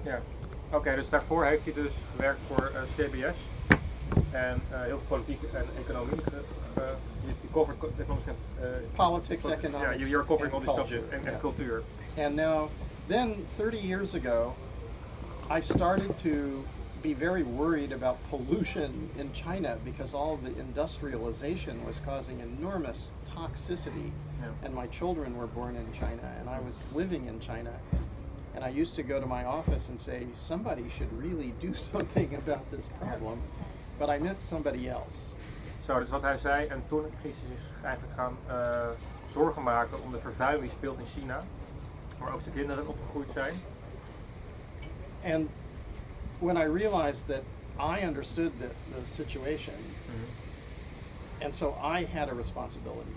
Ja. Oké, dus daarvoor heeft hij dus gewerkt voor CBS en heel veel politiek en economie. You covered Politics, economics, yeah, you're covering all and these culture. subjects and Yeah. culture. And now, then 30 years ago, I started to be very worried about pollution in China because all the industrialization was causing enormous toxicity. Yeah. And my children were born in China, and I was living in China. And I used to go to my office and say, somebody should really do something about this problem. But I met somebody else. Zo, dus wat hij zei, en toen ging hij zich eigenlijk gaan zorgen maken om de vervuiling die speelt in China, waar ook zijn kinderen opgegroeid zijn. And when I realized that I understood the situation, and so I had a responsibility,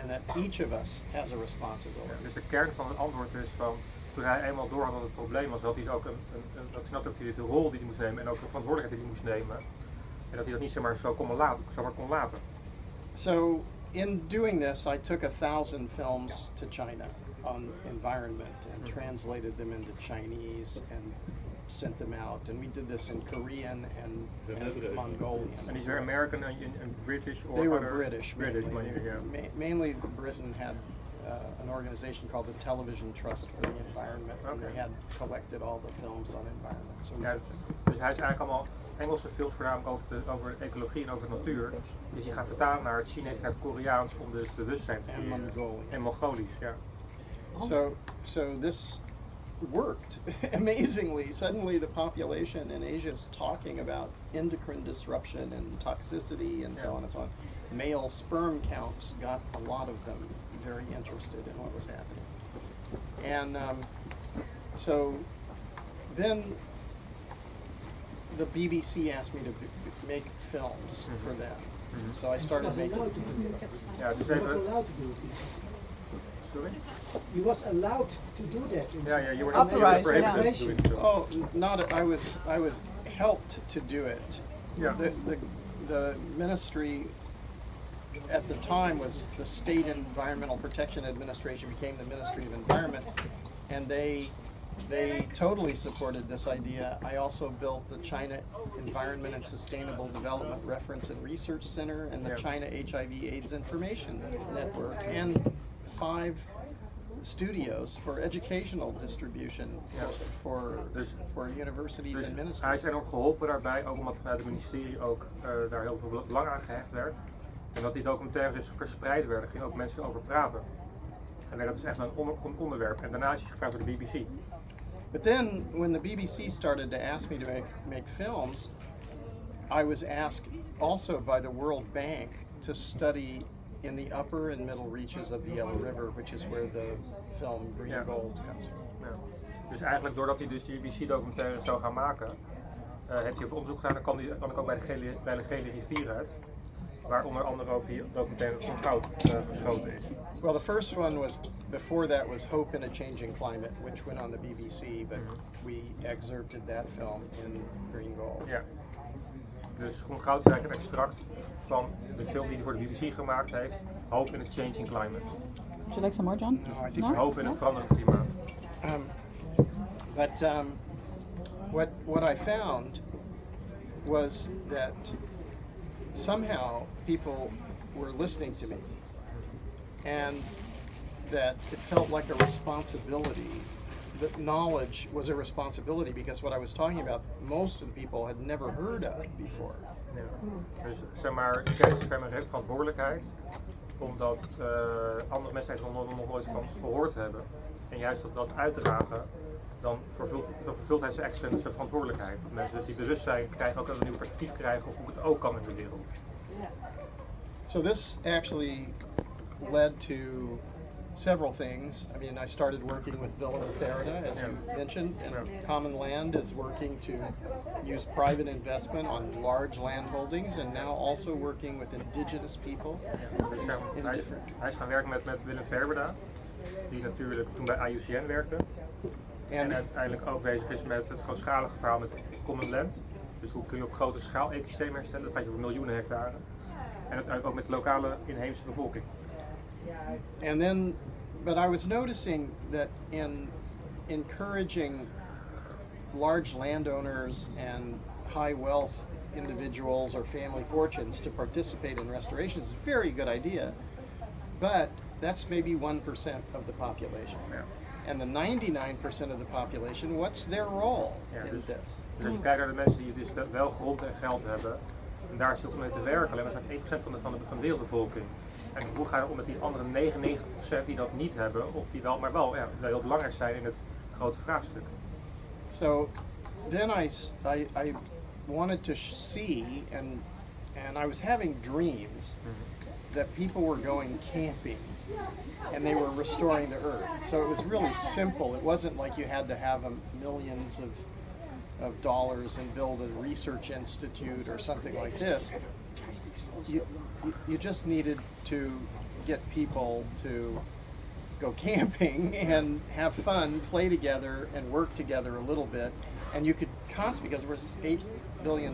and that each of us has a responsibility. Ja, dus de kern van het antwoord is van, toen hij eenmaal door had wat het probleem was, had hij ook dat snapte ook de rol die hij moest nemen en ook de verantwoordelijkheid die hij moest nemen. En dat hij dat niet zomaar kon laten. So in doing this, I took 1,000 films to China on environment and translated them into Chinese and sent them out. And we did this in Korean and Mongolian. And these were American and British or they were other? British. British, mainly. Mainly Britain had an organization called the Television Trust for the Environment, and they had collected all the films on environment. So ja, dus hij is eigenlijk allemaal Engelse films voornamelijk over de ecologie en over de natuur. Die hij gaat vertalen naar het Chinees en het Koreaans om dus bewustzijn te creëren. En Mongolisch, ja. So this worked amazingly. Suddenly the population in Asia is talking about endocrine disruption and toxicity and so on and so on. Male sperm counts got a lot of them very interested in what was happening. And so then the BBC asked me to make films for them. So I started making. Ja, dus even. Sorry? You was allowed to do that. Yeah, you were authorized. Oh, not I was helped to do it. Yeah. The ministry at the time was the State Environmental Protection Administration, became the Ministry of Environment, and they totally supported this idea. I also built the China Environment and Sustainable Development Reference and Research Center and the China HIV/AIDS Information Network, and 5 studios for educational distribution for universities and ministries. Hij is enorm geholpen daarbij, ook omdat vanuit het ministerie ook daar heel veel belang aan gehecht werd. En dat die documentaires dus verspreid werden, gingen ook mensen over praten. En dat is echt een onderwerp. En daarna is hij gevraagd door de BBC. But then, when the BBC started to ask me to make films, I was asked also by the World Bank to study in the upper and middle reaches of the Yellow River, which is where the film Green Gold comes from. Ja. Dus eigenlijk doordat hij dus die BBC-documentaire zou gaan maken, heeft hij veel onderzoek gedaan. Dan kwam ik ook bij de Gele Rivier uit, waar onder andere ook die documentaire van goud geschoten is. Well, the first one was, before that was Hope in a Changing Climate, which went on the BBC, but we excerpted that film in Green Gold. Ja. Dus Groen Goud is eigenlijk een extract van de film die hij voor de BBC gemaakt heeft, Hope in a Changing Climate. Would you like some more, John? No, I think Hope in een veranderend klimaat. What I found was that somehow people were listening to me, and that it felt like a responsibility. That knowledge was a responsibility because what I was talking about, most of the people had never heard of before. Ja. Dus zeg maar, kennis heeft verantwoordelijkheid, omdat andere mensen er nog nooit van gehoord hebben. En juist dat uitdragen, dan vervult hij zijn zijn verantwoordelijkheid. Dat mensen dus die bewustzijn krijgen, ook een nieuw perspectief krijgen op hoe het ook kan in de wereld. So this actually led to several things. I mean, I started working with Willem Therida, as you mentioned, and Common Land is working to use private investment on large land holdings, and now also working with indigenous people. Dus hij is gaan werken met Willem Therida, die natuurlijk toen bij IUCN werkte. En uiteindelijk ook bezig is met het grootschalige verhaal met Common Land. Dus hoe kun je op grote schaal ecosystemen herstellen, dat gaat je over miljoenen hectare. En uiteindelijk ook met de lokale inheemse bevolking. And then, but I was noticing that in encouraging large landowners and high wealth individuals or family fortunes to participate in restoration is a very good idea, but that's maybe 1% of the population. Ja. And the 99% of the population, what's their role in this? Dus als je kijkt naar de mensen die dus wel grond en geld hebben, en daar zit om mee te werken, alleen maar zijn 1% van de wereldbevolking. En hoe ga je om met die andere 99% die dat niet hebben, of die wel, maar wel heel belangrijk zijn in het grote vraagstuk. So then I wanted to see, and I was having dreams that people were going camping and they were restoring the earth. So it was really simple. It wasn't like you had to have millions of dollars and build a research institute or something like this. You just needed to get people to go camping and have fun, play together, and work together a little bit. And you could constantly, because we're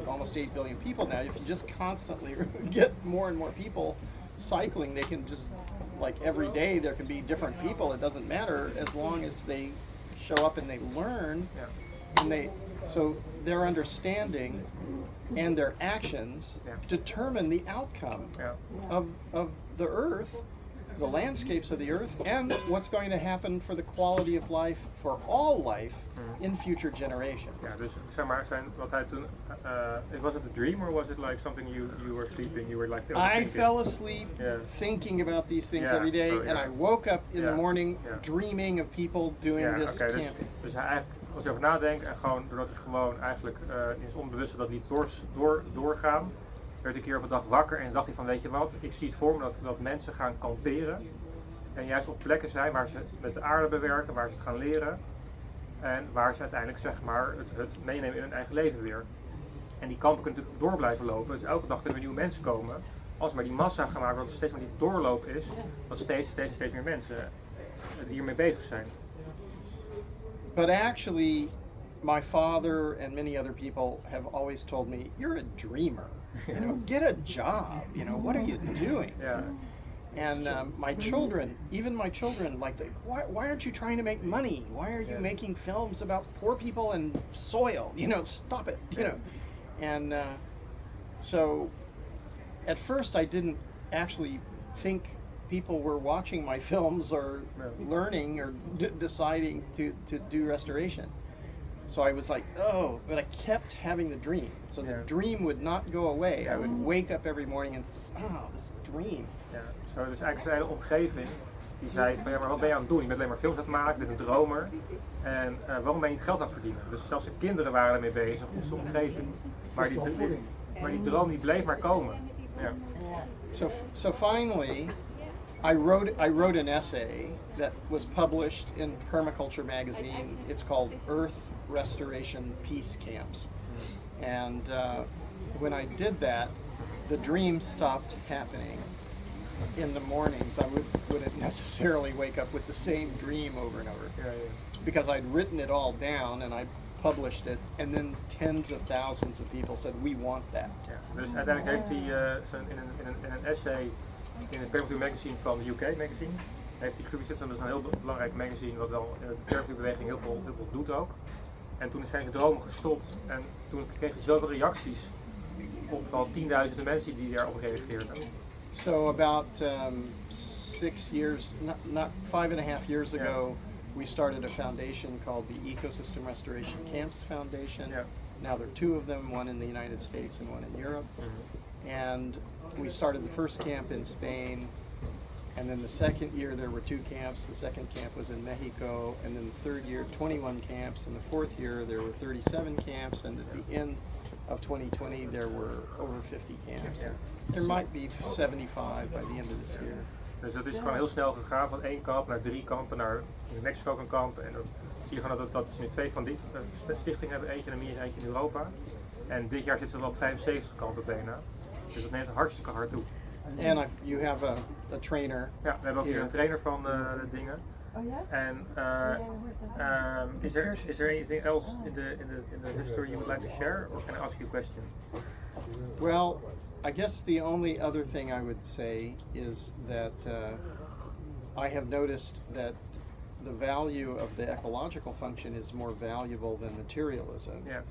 almost 8 billion people now, if you just constantly get more and more people cycling, they can just, like every day there can be different people. It doesn't matter as long as they show up and they learn. And so their understanding and their actions determine the outcome of the earth, the landscapes of the earth, and what's going to happen for the quality of life for all life in future generations. Ja, dus zeg maar, wat hij toen, was it a dream or was it like something you were sleeping, you were like I fell asleep thinking about these things every day, and I woke up in the morning dreaming of people doing this camping. Dus hij eigenlijk, als je over nadenkt en gewoon, doordat hij gewoon eigenlijk in zijn onbewuste dat liet doorgaan, werd ik een keer op een dag wakker en dacht hij van, weet je wat, ik zie het voor me dat mensen gaan kamperen en juist op plekken zijn waar ze met de aarde bewerken, waar ze het gaan leren en waar ze uiteindelijk zeg maar het meenemen in hun eigen leven weer. En die kampen kunnen natuurlijk door blijven lopen, dus elke dag kunnen er nieuwe mensen komen. Als maar die massa gemaakt wordt, dat steeds maar die doorloop is, dat steeds meer mensen hiermee bezig zijn. But actually, my father and many other people have always told me, you're a dreamer. You know, get a job. You know, what are you doing? Yeah. And my children, like, why aren't you trying to make money? Why are you making films about poor people and soil? You know, stop it. You know, and so at first I didn't actually think people were watching my films or learning or deciding to do restoration. So I was like, oh, but I kept having the dream. So the dream would not go away. I would wake up every morning and this dream. Ja, zo, dus eigenlijk zijn de omgeving die zei van ja, maar wat ben je aan het doen? Je bent alleen maar films aan het maken, je bent een dromer. En waarom ben je niet geld aan het verdienen? Dus zelfs de kinderen waren ermee bezig, onze omgeving. Maar die droom die bleef maar komen. Ja. So finally, I wrote an essay that was published in Permaculture magazine. It's called Earth Restoration Peace Camps. And when I did that, the dream stopped happening. In the mornings, I wouldn't necessarily wake up with the same dream over and over. Because I'd written it all down and I published it, and then tens of thousands of people said, we want that. Ja, dus uiteindelijk heeft hij in een essay in het Permaculture magazine van de UK magazine, heeft hij gepubliceerd. Dat is een heel belangrijk magazine wat wel in de permaculture beweging heel veel doet ook. En toen zijn zijn dromen gestopt en toen kreeg hij zoveel reacties op wel tienduizenden mensen die daarop reageerden. So about 6 years, not 5.5 years ago, we started a foundation called the Ecosystem Restoration Camps Foundation. Now there are 2 of them, one in the United States and one in Europe. And we started the first camp in Spain, and then the second year there were 2 camps. The second camp was in Mexico, and then the third year 21 camps, and the fourth year there were 37 camps, and at the end of 2020 there were over 50 camps. There might be 75 by the end of this year. Dus dat is gewoon heel snel gegaan van 1 kamp naar 3 kampen, naar in Mexico ook een kamp. En dan zie je gewoon dat ze nu 2 van die stichtingen hebben, eentje in Amerika en eentje in Europa. En dit jaar zitten ze wel op 75 kampen bijna. Dus dat neemt hartstikke hard toe. And you have a trainer. Ja, we hebben ook hier een trainer van de dingen. Oh ja? And is there anything else in the history you would like to share, or can I ask you a question? Well, I guess the only other thing I would say is that I have noticed that the value of the ecological function is more valuable than materialism. Yeah.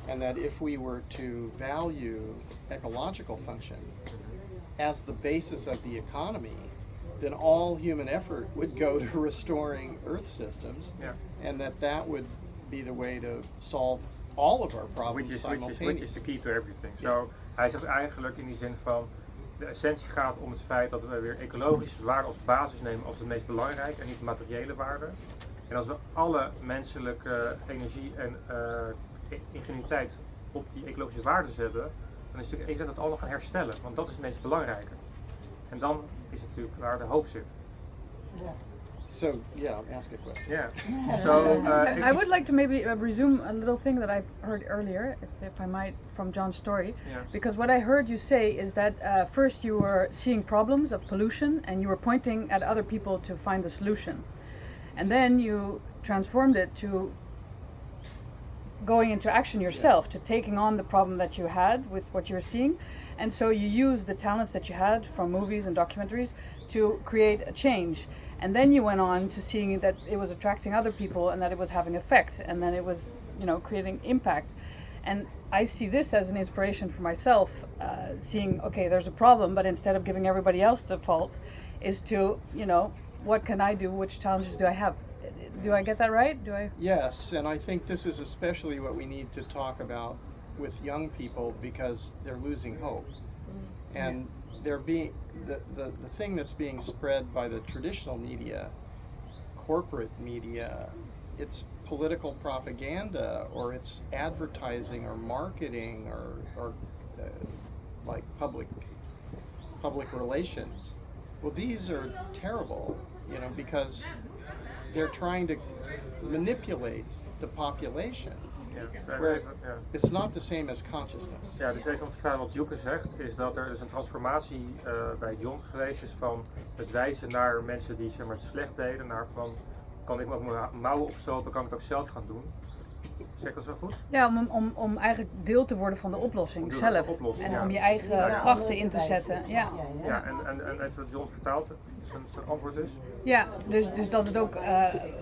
And that if we were to value ecological function as the basis of the economy, then all human effort would go to restoring Earth systems, and that would be the way to solve all of our problems simultaneously. Which is the key to everything. So, hij zegt eigenlijk in die zin van, de essentie gaat om het feit dat we weer ecologische waarden als basis nemen als het meest belangrijk en niet materiële waarden. En als we alle menselijke energie en ingenuïteit op die ecologische waarden zetten, dan is het natuurlijk dat het allemaal gaan herstellen, want dat is het meest belangrijke. En dan is het natuurlijk waar de hoop zit. So, yeah, ask a question. Yeah. So, I would like to maybe resume a little thing that I've heard earlier, if I might, from John's story. Yeah. Because what I heard you say is that first you were seeing problems of pollution and you were pointing at other people to find the solution. And then you transformed it to going into action yourself, to taking on the problem that you had with what you're seeing. And so you used the talents that you had from movies and documentaries to create a change. And then you went on to seeing that it was attracting other people and that it was having effect, and then it was, creating impact. And I see this as an inspiration for myself, seeing, okay, there's a problem, but instead of giving everybody else the fault, is to, what can I do? Which challenges do I have? Do I get that right? Yes, and I think this is especially what we need to talk about with young people, because they're losing hope. And they're being the thing that's being spread by the traditional media, corporate media, it's political propaganda, or it's advertising or marketing, or like public relations. Well, these are terrible, because they're trying to manipulate the population. Where it's not the same as consciousness. Ja, dus even om te vertalen wat Joeke zegt, is dat er dus een transformatie bij John geweest is van het wijzen naar mensen die het slecht deden, naar van, kan ik ook mijn mouwen opstoten, kan ik het ook zelf gaan doen. Zeg ik dat zo goed? Ja, om eigenlijk deel te worden van de oplossing zelf. En om je eigen krachten in te zetten. Ja, en even wat John vertaalt, zijn antwoord is? Ja, dus dat het ook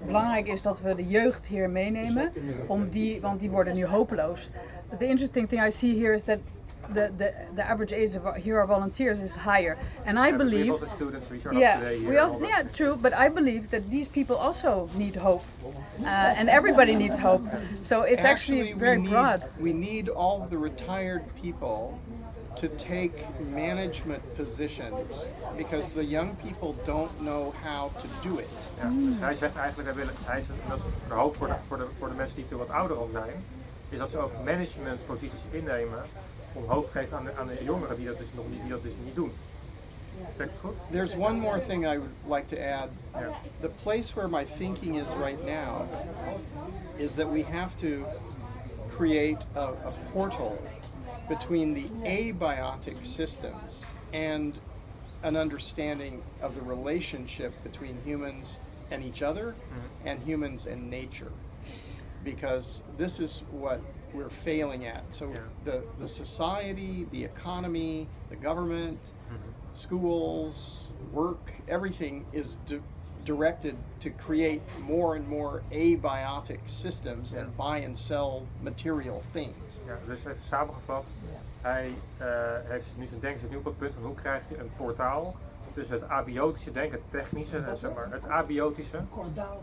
belangrijk is dat we de jeugd hier meenemen, want die worden nu hopeloos. But the interesting thing I see here is that the average age of our volunteers is higher, and I believe. Also students, we are true, but I believe that these people also need hope, and everybody needs hope. So it's actually very broad. We need all of the retired people to take management positions, because the young people don't know how to do it. Ja, dus hij zegt eigenlijk, dat is de hoop voor de mensen die wat ouder al zijn, is dat ze ook managementposities innemen om hoop te geven aan de jongeren die dat dus niet doen. Zeg ik het goed? There's one more thing I would like to add. Yeah. The place where my thinking is right now is that we have to create a portal between the abiotic systems and an understanding of the relationship between humans and each other, and humans and nature. Because this is what we're failing at. So the society, the economy, the government, schools, work, everything is directed to create more and more abiotic systems and buy and sell material things. Ja, dus even samengevat, hij heeft nu zijn denken zit nu op het punt van hoe krijg je een portaal tussen het abiotische denken, het technische, het abiotische,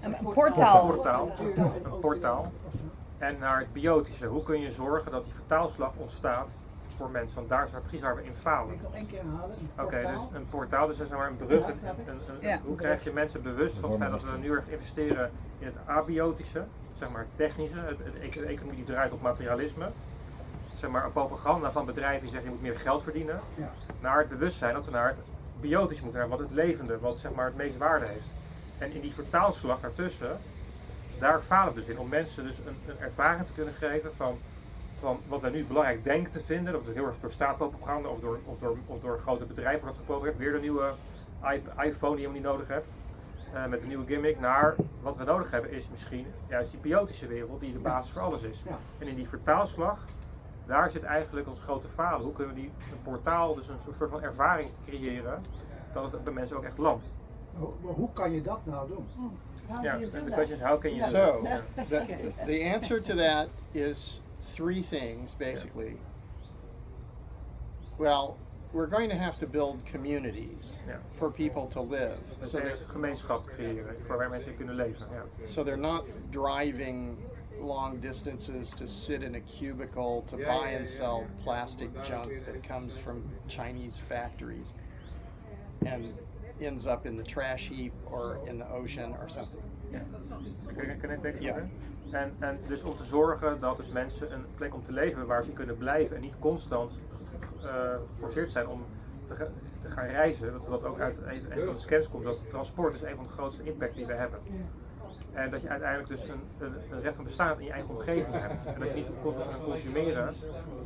Een portaal, en naar het biotische. Hoe kun je zorgen dat die vertaalslag ontstaat voor mensen? Want daar is precies waar we in falen. Oké, dus een portaal, dus een brug. Hoe krijg je mensen bewust van het feit dat we nu erg investeren in het abiotische, het technische, de economie die draait op materialisme. Een propaganda van bedrijven die zeggen je moet meer geld verdienen, naar het bewustzijn dat we naar het biotisch moeten, naar wat het levende, wat het meest waarde heeft. En in die vertaalslag daartussen, daar falen we dus in, om mensen dus een ervaring te kunnen geven van wat wij nu belangrijk denken te vinden, of het heel erg door staatspropaganda of door grote bedrijven wordt geprobeerd, weer de nieuwe iPhone die je niet nodig hebt, met een nieuwe gimmick, naar wat we nodig hebben is misschien juist die biotische wereld die de basis voor alles is. En in die vertaalslag, daar zit eigenlijk ons grote falen. Hoe kunnen we een portaal, dus een soort van ervaring creëren, dat het bij mensen ook echt landt. Maar hoe kan je dat nou doen? How Yeah, do you do and the that? question is how can you do So, that? Yeah. the answer to that is three things, basically. Well, we're going to have to build communities Yeah. for people to live. Dus So er they're, is een gemeenschap creëren voor waar mensen kunnen leven. Ja. so they're not driving long distances to sit in a cubicle to buy and sell plastic junk that comes from Chinese factories and ends up in the trash heap or in the ocean or something. Ja. Kan ik denken? Ja. En dus om te zorgen dat dus mensen een plek om te leven waar ze kunnen blijven en niet constant geforceerd zijn om te gaan reizen. Wat ook uit een van de scans komt, dat transport is een van de grootste impact die we hebben. En dat je uiteindelijk dus een recht van bestaan in je eigen omgeving hebt. En dat je niet constant gaat consumeren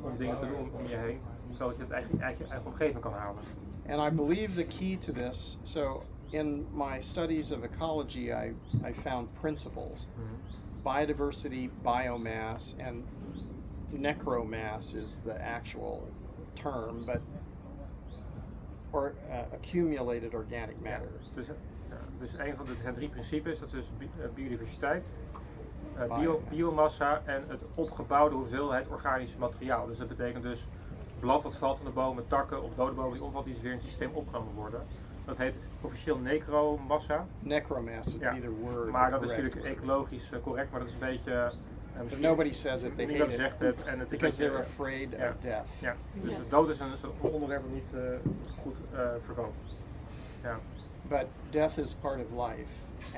om dingen te doen om je heen, zodat je het eigen omgeving kan halen. And I believe the key to this, so in my studies of ecology, I found principles. Biodiversity, biomass, and necromass is the actual term, or accumulated organic matter. Dus een van de zijn drie principes, dat is dus biodiversiteit, Biomass. biomassa en het opgebouwde hoeveelheid organisch materiaal. Dus dat betekent dus blad wat valt van de bomen, takken of dode bomen die omvalt, die dus weer in het systeem opgenomen worden. Dat heet officieel necromassa. Necromass would be the word. Maar dat is correct natuurlijk word. ecologisch correct, maar dat is een beetje... But nobody says it, they niemand hate zegt it, het en het is because een beetje, they're afraid ja. of death. Ja, dus Yes. dood is een onderwerp dat niet goed verkoopt. Ja. But death is part of life,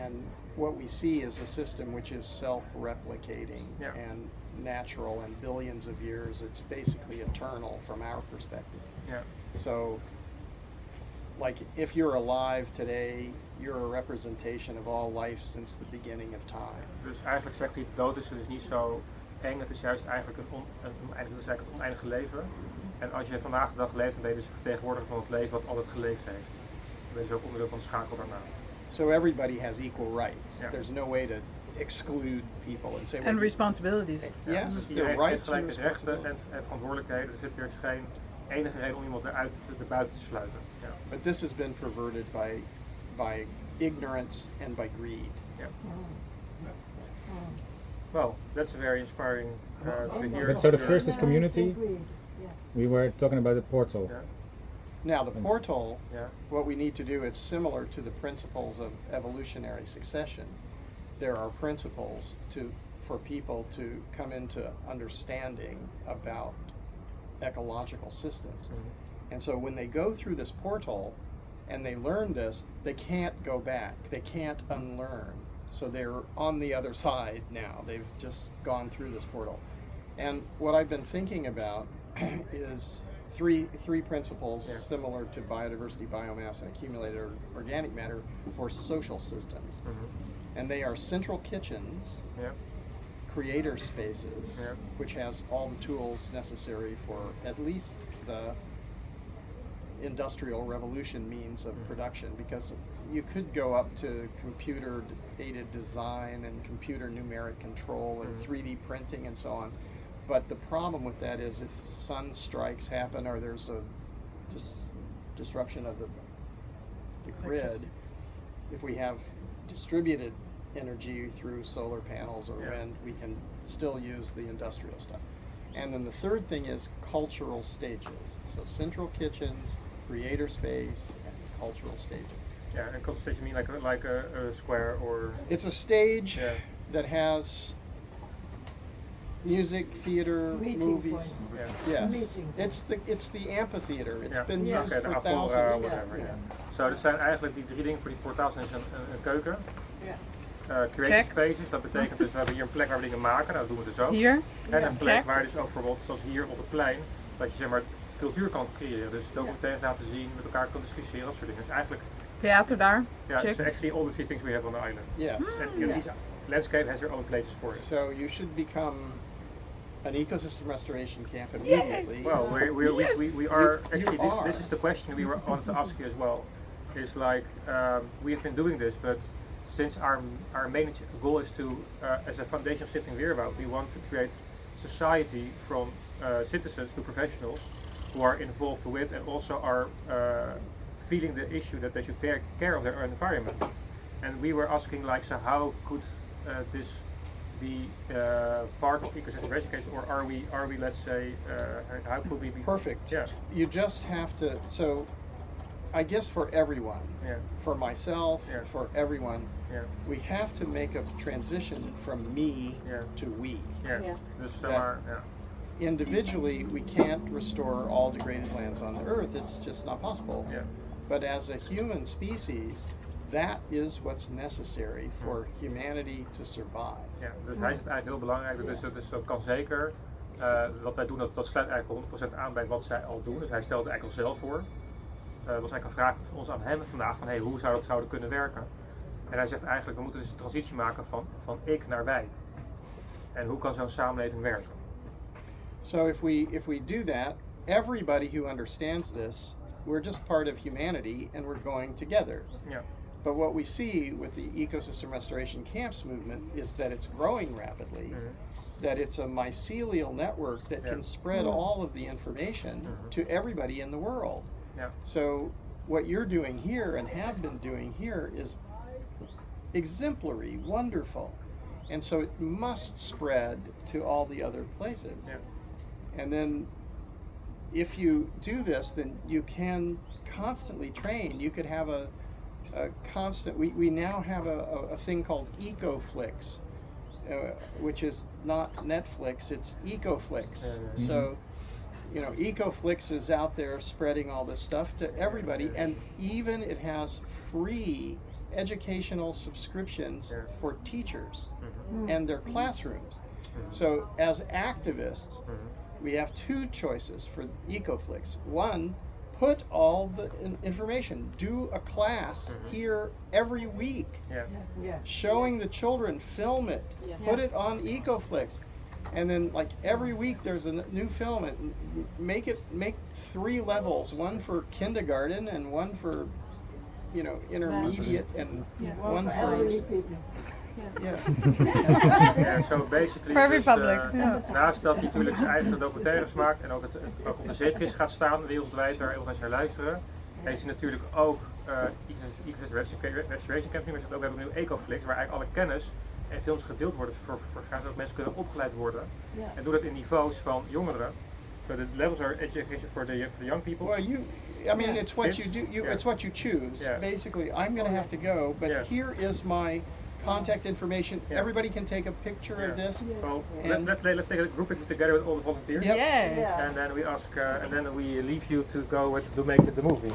and what we see is a system which is self-replicating Yeah. and natural, and billions of years, it's basically eternal from our perspective. Ja. So, like, if you're alive today, you're a representation of all life since the beginning of time. Dus eigenlijk zegt hij, dood is dus niet zo eng, het is juist eigenlijk het oneindige leven. En als je vandaag de dag leeft, dan ben je dus vertegenwoordiger van het leven wat altijd geleefd heeft. Dan ben je dus ook onderdeel van de schakel daarna. So everybody has equal rights. Yeah. There's no way to exclude people and say, And well, responsibilities. yes, Dus their iedereen heeft rights and gelijke rechten responsibilities. en verantwoordelijkheden. Er is geen enige reden om iemand er buiten te sluiten. Ja. But this has been perverted by ignorance and by greed. Ja. Well, that's very inspiring to hear. But so the your- first is community. Yeah. We were talking about the portal. Yeah. Now, the portal, Yeah. what we need to do, it's similar to the principles of evolutionary succession. There are principles for people to come into understanding about ecological systems. Mhm. And so when they go through this portal and they learn this, they can't go back. They can't unlearn. So they're on the other side now. They've just gone through this portal. And what I've been thinking about is three principles Yeah. similar to biodiversity, biomass, and accumulated organic matter for social systems. Mhm. And they are central kitchens, Yeah. creator spaces, Yeah. which has all the tools necessary for at least the industrial revolution means of production, because you could go up to computer aided design and computer numeric control and 3D printing and so on. But the problem with that is if sun strikes happen or there's a disruption of the grid, if we have distributed energy through solar panels or Yeah. wind, we can still use the industrial stuff. And then the third thing is cultural stages. So central kitchens, creator space, and cultural stages. Yeah, and cultural stage, you mean like a square or? It's a stage Yeah. that has music, theater, Meeting movies. point. Yeah. Yes, Meeting. it's the amphitheater. It's Ja. been Ja. used Oké, de for Agora, thousands. whatever. Ja. Ja. Zo, dat zijn eigenlijk die drie dingen voor die portaals. Dat is een keuken. Ja. Creative Check. spaces, dat betekent dus we hebben hier een plek waar we dingen maken, nou, dat doen we dus ook. Hier. En een plek Check. waar dus ook bijvoorbeeld, zoals hier op het plein, dat je zeg maar cultuur kan creëren. Dus documentaires laten zien, met elkaar kan discussiëren, dat soort dingen. Dus eigenlijk, Theater daar. ja, Check. it's actually all the three things we have on the island. Yes. And each landscape has their own places for it. So you should become an ecosystem restoration camp immediately. Well, we are actually, You are. this is the question we wanted to ask you as well. Is like, we have been doing this, but since our main goal is to, as a foundation of Stichting Weerwoud, we want to create society from citizens to professionals who are involved with and also are feeling the issue that they should take care of their environment. And we were asking like, so how could this be part of ecosystem education, or are we let's say, how could we be Perfect. Yeah. You just have to, so I guess for everyone, Yeah. for myself, Yeah. for everyone, Yeah. we have to make a transition from me Yeah. to we. Yeah. Yeah. Dus zeg Ja. maar, ja. Individually, we can't restore all degraded lands on the earth. It's just not possible. Ja. But as a human species, that is what's necessary for humanity to survive. Ja, dus hij zegt eigenlijk heel belangrijk, dus dat kan zeker. Wat wij doen, dat sluit eigenlijk 100% aan bij wat zij al doen. Dus hij stelt het eigenlijk al zelf voor. Dat was eigenlijk een vraag van ons aan hem vandaag, van hey, hoe zou dat zouden kunnen werken? En hij zegt eigenlijk, we moeten dus een transitie maken van ik naar wij. En hoe kan zo'n samenleving werken? So if we do that, everybody who understands this, we're just part of humanity and we're going together. Ja, But what we see with the ecosystem restoration camps movement is that it's growing rapidly, that it's a mycelial network that Yeah. can spread all of the information to everybody in the world. ja, So what you're doing here and have been doing here is exemplary, wonderful. And so it must spread to all the other places. ja. And then if you do this, then you can constantly train. You could have a constant, we now have a thing called EcoFlix, which is not Netflix, it's EcoFlix. So, you know, EcoFlix is out there spreading all this stuff to everybody, and even it has free educational subscriptions for teachers and their classrooms. So as activists, we have two choices for EcoFlix. One, put all the information, do a class here every week, Ja. Yeah. showing the children, film it, put it on EcoFlix. And then like every week there's a new film, and make 3 levels, one for kindergarten and one for, you know, intermediate and one For for elderly people. yeah. Ja, so basically, For every dus, public, ja. naast dat hij natuurlijk zijn eigen documentaires maakt en ook op de zeepkist gaat staan wereldwijd, waar heel veel mensen naar luisteren, heeft hij natuurlijk ook Restoration Camp, maar ook, we hebben nu EcoFlix, waar eigenlijk alle kennis en films gedeeld worden voor graag zodat mensen kunnen opgeleid worden. Ja. En doe dat in niveaus van jongeren. So the levels are education for the young people. Well, I mean, it's what you do. It's what you choose. Yeah. Basically, I'm going to have to go, but Yeah. here is my contact information. Yeah. Everybody can take a picture of this. Well, And- let's take a group picture together with all the volunteers. Yep. Yeah. Yeah. And then we ask, and then we leave you to go to make the movie.